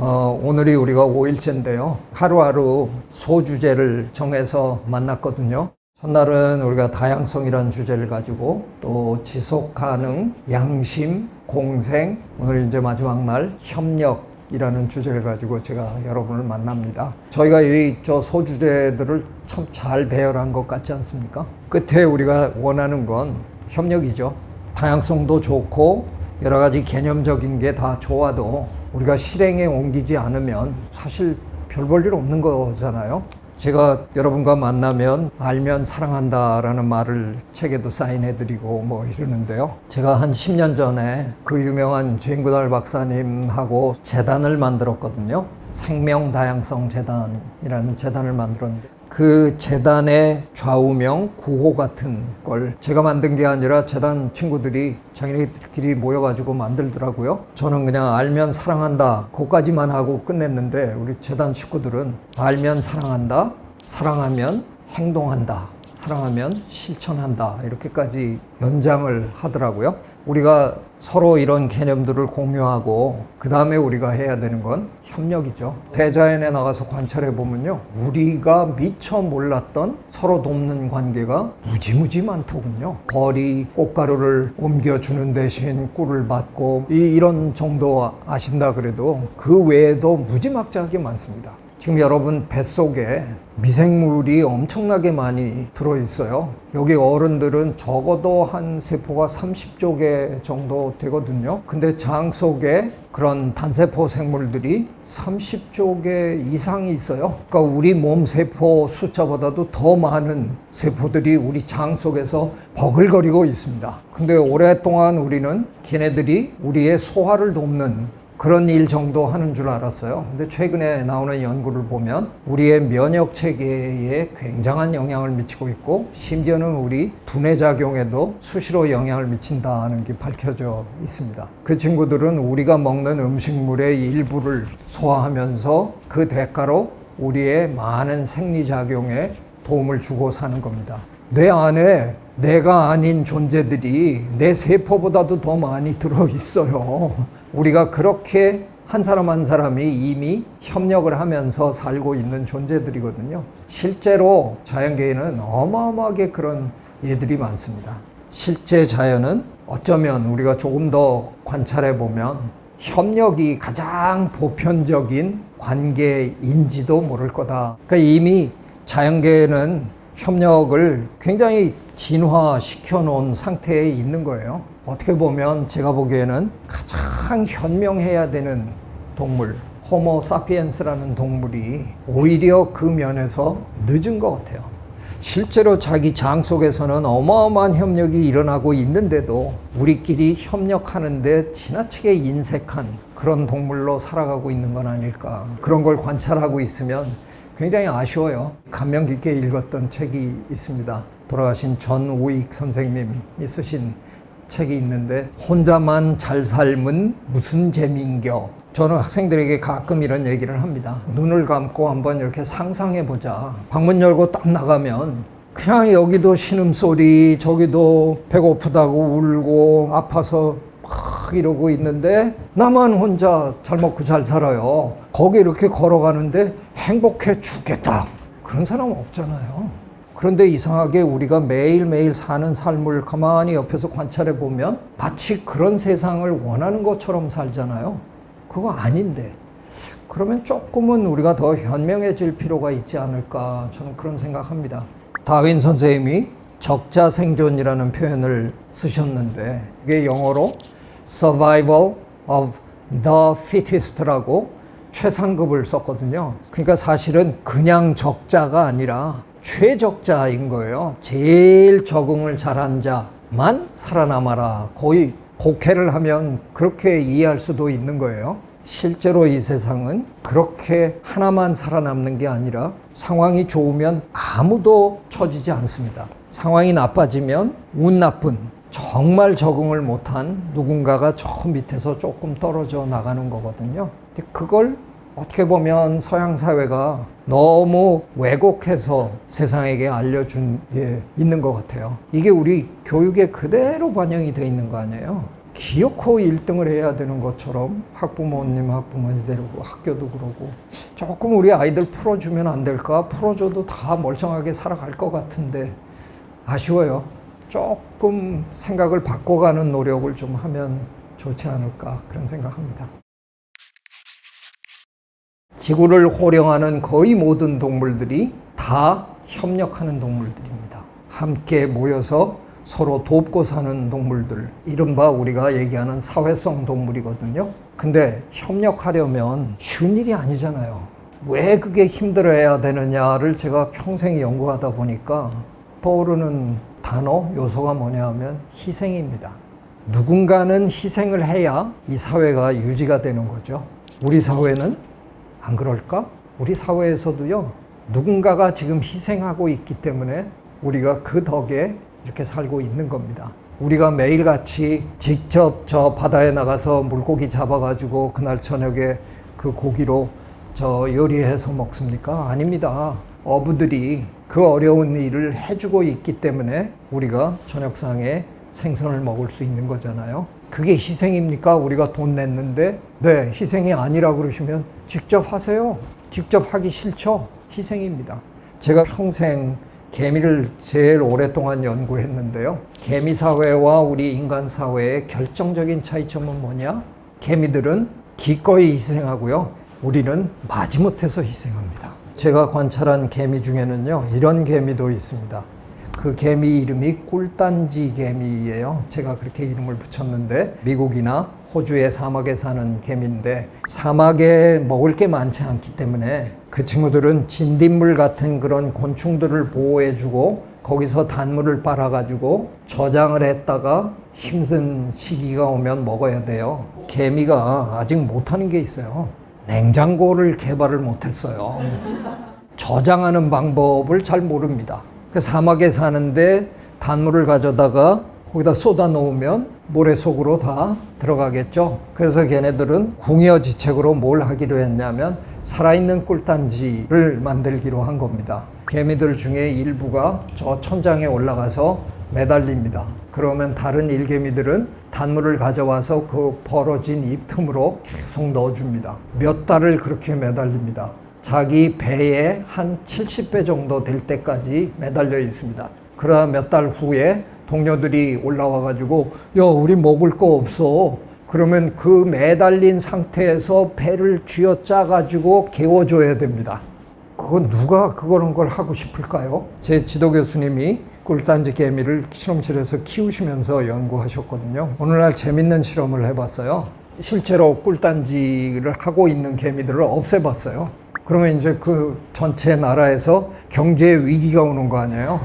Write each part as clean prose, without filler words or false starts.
오늘이 우리가 5일째인데요. 하루하루 소주제를 정해서 만났거든요. 첫날은 우리가 다양성이라는 주제를 가지고 또 지속가능, 양심, 공생, 오늘 이제 마지막 날 협력이라는 주제를 가지고 제가 여러분을 만납니다. 저희가 이 소주제들을 참 잘 배열한 것 같지 않습니까? 끝에 우리가 원하는 건 협력이죠. 다양성도 좋고 여러 가지 개념적인 게 다 좋아도 우리가 실행에 옮기지 않으면 사실 별 볼 일 없는 거잖아요. 제가 여러분과 만나면 알면 사랑한다라는 말을 책에도 사인해드리고 뭐 이러는데요. 제가 한 10년 전에 그 유명한 주인구달 박사님하고 재단을 만들었거든요. 생명다양성재단이라는 재단을 만들었는데 그 재단의 좌우명 구호 같은 걸 제가 만든 게 아니라 재단 친구들이 자기네들끼리 모여가지고 만들더라고요. 저는 그냥 알면 사랑한다 그거까지만 하고 끝냈는데 우리 재단 친구들은 알면 사랑한다, 사랑하면 행동한다, 사랑하면 실천한다 이렇게까지 연장을 하더라고요. 우리가 서로 이런 개념들을 공유하고 그 다음에 우리가 해야 되는 건 협력이죠. 대자연에 나가서 관찰해 보면요, 우리가 미처 몰랐던 서로 돕는 관계가 무지무지 많더군요. 벌이 꽃가루를 옮겨주는 대신 꿀을 받고 이런 정도 아신다 그래도 그 외에도 무지막지하게 많습니다. 지금 여러분 뱃속에 미생물이 엄청나게 많이 들어있어요. 여기 어른들은 적어도 한 세포가 30조 개 정도 되거든요. 근데 장 속에 그런 단세포 생물들이 30조 개 이상이 있어요. 그러니까 우리 몸 세포 숫자보다도 더 많은 세포들이 우리 장 속에서 버글거리고 있습니다. 근데 오랫동안 우리는 걔네들이 우리의 소화를 돕는 그런 일 정도 하는 줄 알았어요. 근데 최근에 나오는 연구를 보면 우리의 면역 체계에 굉장한 영향을 미치고 있고 심지어는 우리 두뇌작용에도 수시로 영향을 미친다는 게 밝혀져 있습니다. 그 친구들은 우리가 먹는 음식물의 일부를 소화하면서 그 대가로 우리의 많은 생리작용에 도움을 주고 사는 겁니다. 뇌 안에 내가 아닌 존재들이 내 세포보다도 더 많이 들어있어요. 우리가 그렇게 한 사람 한 사람이 이미 협력을 하면서 살고 있는 존재들이거든요. 실제로 자연계에는 어마어마하게 그런 예들이 많습니다. 실제 자연은 어쩌면 우리가 조금 더 관찰해 보면 협력이 가장 보편적인 관계인지도 모를 거다. 그러니까 이미 자연계에는 협력을 굉장히 진화시켜 놓은 상태에 있는 거예요. 어떻게 보면 제가 보기에는 가장 현명해야 되는 동물, 호모 사피엔스라는 동물이 오히려 그 면에서 늦은 것 같아요. 실제로 자기 장 속에서는 어마어마한 협력이 일어나고 있는데도 우리끼리 협력하는데 지나치게 인색한 그런 동물로 살아가고 있는 건 아닐까. 그런 걸 관찰하고 있으면 굉장히 아쉬워요. 감명 깊게 읽었던 책이 있습니다. 돌아가신 전우익 선생님이 쓰신 책이 있는데 혼자만 잘 삶은 무슨 재민겨. 저는 학생들에게 가끔 이런 얘기를 합니다. 눈을 감고 한번 이렇게 상상해보자. 방문 열고 딱 나가면 그냥 여기도 신음소리, 저기도 배고프다고 울고 아파서 막 이러고 있는데 나만 혼자 잘 먹고 잘 살아요. 거기 이렇게 걸어가는데 행복해 죽겠다. 그런 사람은 없잖아요. 그런데 이상하게 우리가 매일매일 사는 삶을 가만히 옆에서 관찰해 보면 마치 그런 세상을 원하는 것처럼 살잖아요. 그거 아닌데. 그러면 조금은 우리가 더 현명해질 필요가 있지 않을까, 저는 그런 생각합니다. 다윈 선생님이 적자생존이라는 표현을 쓰셨는데 이게 영어로 Survival of the Fittest라고 최상급을 썼거든요. 그러니까 사실은 그냥 적자가 아니라 최적자인 거예요. 제일 적응을 잘한 자만 살아남아라. 거의 곡해를 하면 그렇게 이해할 수도 있는 거예요. 실제로 이 세상은 그렇게 하나만 살아남는 게 아니라 상황이 좋으면 아무도 처지지 않습니다. 상황이 나빠지면 운 나쁜 정말 적응을 못한 누군가가 저 밑에서 조금 떨어져 나가는 거거든요. 근데 그걸 어떻게 보면 서양 사회가 너무 왜곡해서 세상에게 알려준 게 있는 것 같아요. 이게 우리 교육에 그대로 반영이 돼 있는 거 아니에요? 기어코 1등을 해야 되는 것처럼 학부모님 데리고 학교도 그러고 조금 우리 아이들 풀어주면 안 될까? 풀어줘도 다 멀쩡하게 살아갈 것 같은데 아쉬워요. 조금 생각을 바꿔가는 노력을 좀 하면 좋지 않을까 그런 생각합니다. 지구를 호령하는 거의 모든 동물들이 다 협력하는 동물들입니다. 함께 모여서 서로 돕고 사는 동물들, 이른바 우리가 얘기하는 사회성 동물이거든요. 근데 협력하려면 쉬운 일이 아니잖아요. 왜 그게 힘들어야 되느냐를 제가 평생 연구하다 보니까 떠오르는 단어, 요소가 뭐냐 하면 희생입니다. 누군가는 희생을 해야 이 사회가 유지가 되는 거죠. 우리 사회는 안 그럴까? 우리 사회에서도요, 누군가가 지금 희생하고 있기 때문에 우리가 그 덕에 이렇게 살고 있는 겁니다. 우리가 매일같이 직접 저 바다에 나가서 물고기 잡아가지고 그날 저녁에 그 고기로 요리해서 먹습니까? 아닙니다. 어부들이 그 어려운 일을 해주고 있기 때문에 우리가 저녁상에 생선을 먹을 수 있는 거잖아요. 그게 희생입니까? 우리가 돈 냈는데 네, 희생이 아니라 그러시면 직접 하세요. 직접 하기 싫죠? 희생입니다. 제가 평생 개미를 제일 오랫동안 연구했는데요. 개미 사회와 우리 인간 사회의 결정적인 차이점은 뭐냐? 개미들은 기꺼이 희생하고요. 우리는 마지못해서 희생합니다. 제가 관찰한 개미 중에는요, 이런 개미도 있습니다. 그 개미 이름이 꿀단지 개미예요. 제가 그렇게 이름을 붙였는데 미국이나 호주의 사막에 사는 개미인데 사막에 먹을 게 많지 않기 때문에 그 친구들은 진딧물 같은 그런 곤충들을 보호해주고 거기서 단물을 빨아가지고 저장을 했다가 힘든 시기가 오면 먹어야 돼요. 개미가 아직 못하는 게 있어요. 냉장고를 개발을 못했어요. 저장하는 방법을 잘 모릅니다. 그 사막에 사는데 단물을 가져다가 거기다 쏟아 놓으면 모래 속으로 다 들어가겠죠. 그래서 걔네들은 궁여지책으로 뭘 하기로 했냐면 살아있는 꿀단지를 만들기로 한 겁니다. 개미들 중에 일부가 저 천장에 올라가서 매달립니다. 그러면 다른 일개미들은 단물을 가져와서 그 벌어진 입 틈으로 계속 넣어줍니다. 몇 달을 그렇게 매달립니다. 자기 배에 한 70배 정도 될 때까지 매달려 있습니다. 그러다 몇 달 후에 동료들이 올라와 가지고 야, 우리 먹을 거 없어. 그러면 그 매달린 상태에서 배를 쥐어짜 가지고 개워줘야 됩니다. 누가 그런 걸 하고 싶을까요? 제 지도 교수님이 꿀단지 개미를 실험실에서 키우시면서 연구하셨거든요. 오늘날 재밌는 실험을 해봤어요. 실제로 꿀단지를 하고 있는 개미들을 없애봤어요. 그러면 이제 그 전체 나라에서 경제 위기가 오는 거 아니에요?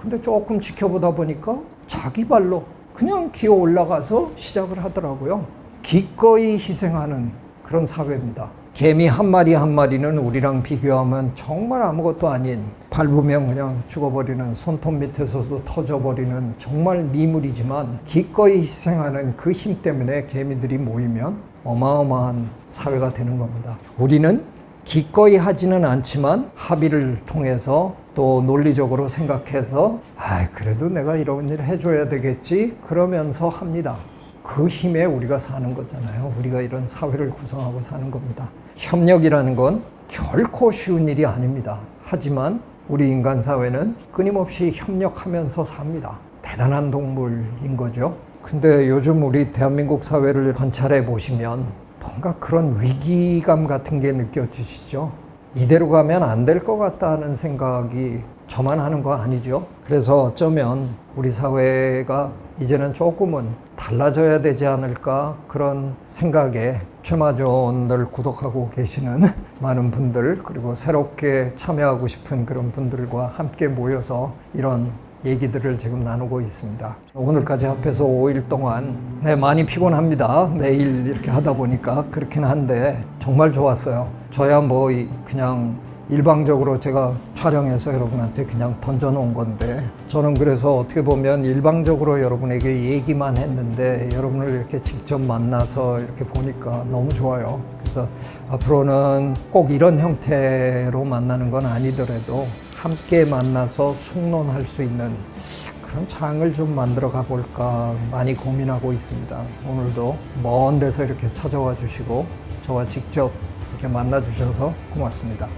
근데 조금 지켜보다 보니까 자기 발로 그냥 기어 올라가서 시작을 하더라고요. 기꺼이 희생하는 그런 사회입니다. 개미 한 마리 한 마리는 우리랑 비교하면 정말 아무것도 아닌, 밟으면 그냥 죽어버리는, 손톱 밑에서도 터져버리는 정말 미물이지만 기꺼이 희생하는 그 힘 때문에 개미들이 모이면 어마어마한 사회가 되는 겁니다. 우리는 기꺼이 하지는 않지만 합의를 통해서 또 논리적으로 생각해서 그래도 내가 이런 일 해줘야 되겠지 그러면서 합니다. 그 힘에 우리가 사는 거잖아요. 우리가 이런 사회를 구성하고 사는 겁니다. 협력이라는 건 결코 쉬운 일이 아닙니다. 하지만 우리 인간 사회는 끊임없이 협력하면서 삽니다. 대단한 동물인 거죠. 근데 요즘 우리 대한민국 사회를 관찰해 보시면 뭔가 그런 위기감 같은 게 느껴지시죠? 이대로 가면 안 될 것 같다는 생각이 저만 하는 거 아니죠? 그래서 어쩌면 우리 사회가 이제는 조금은 달라져야 되지 않을까 그런 생각에 최마존을 구독하고 계시는 많은 분들, 그리고 새롭게 참여하고 싶은 그런 분들과 함께 모여서 이런 얘기들을 지금 나누고 있습니다. 오늘까지 합해서 5일 동안 많이 피곤합니다. 매일 이렇게 하다 보니까 그렇긴 한데 정말 좋았어요. 저야 그냥 일방적으로 제가 촬영해서 여러분한테 그냥 던져놓은 건데, 저는 그래서 어떻게 보면 일방적으로 여러분에게 얘기만 했는데 여러분을 이렇게 직접 만나서 이렇게 보니까 너무 좋아요. 그래서 앞으로는 꼭 이런 형태로 만나는 건 아니더라도 함께 만나서 숙론할 수 있는 그런 장을 좀 만들어 가볼까 많이 고민하고 있습니다. 오늘도 먼 데서 이렇게 찾아와 주시고 저와 직접 이렇게 만나 주셔서 고맙습니다.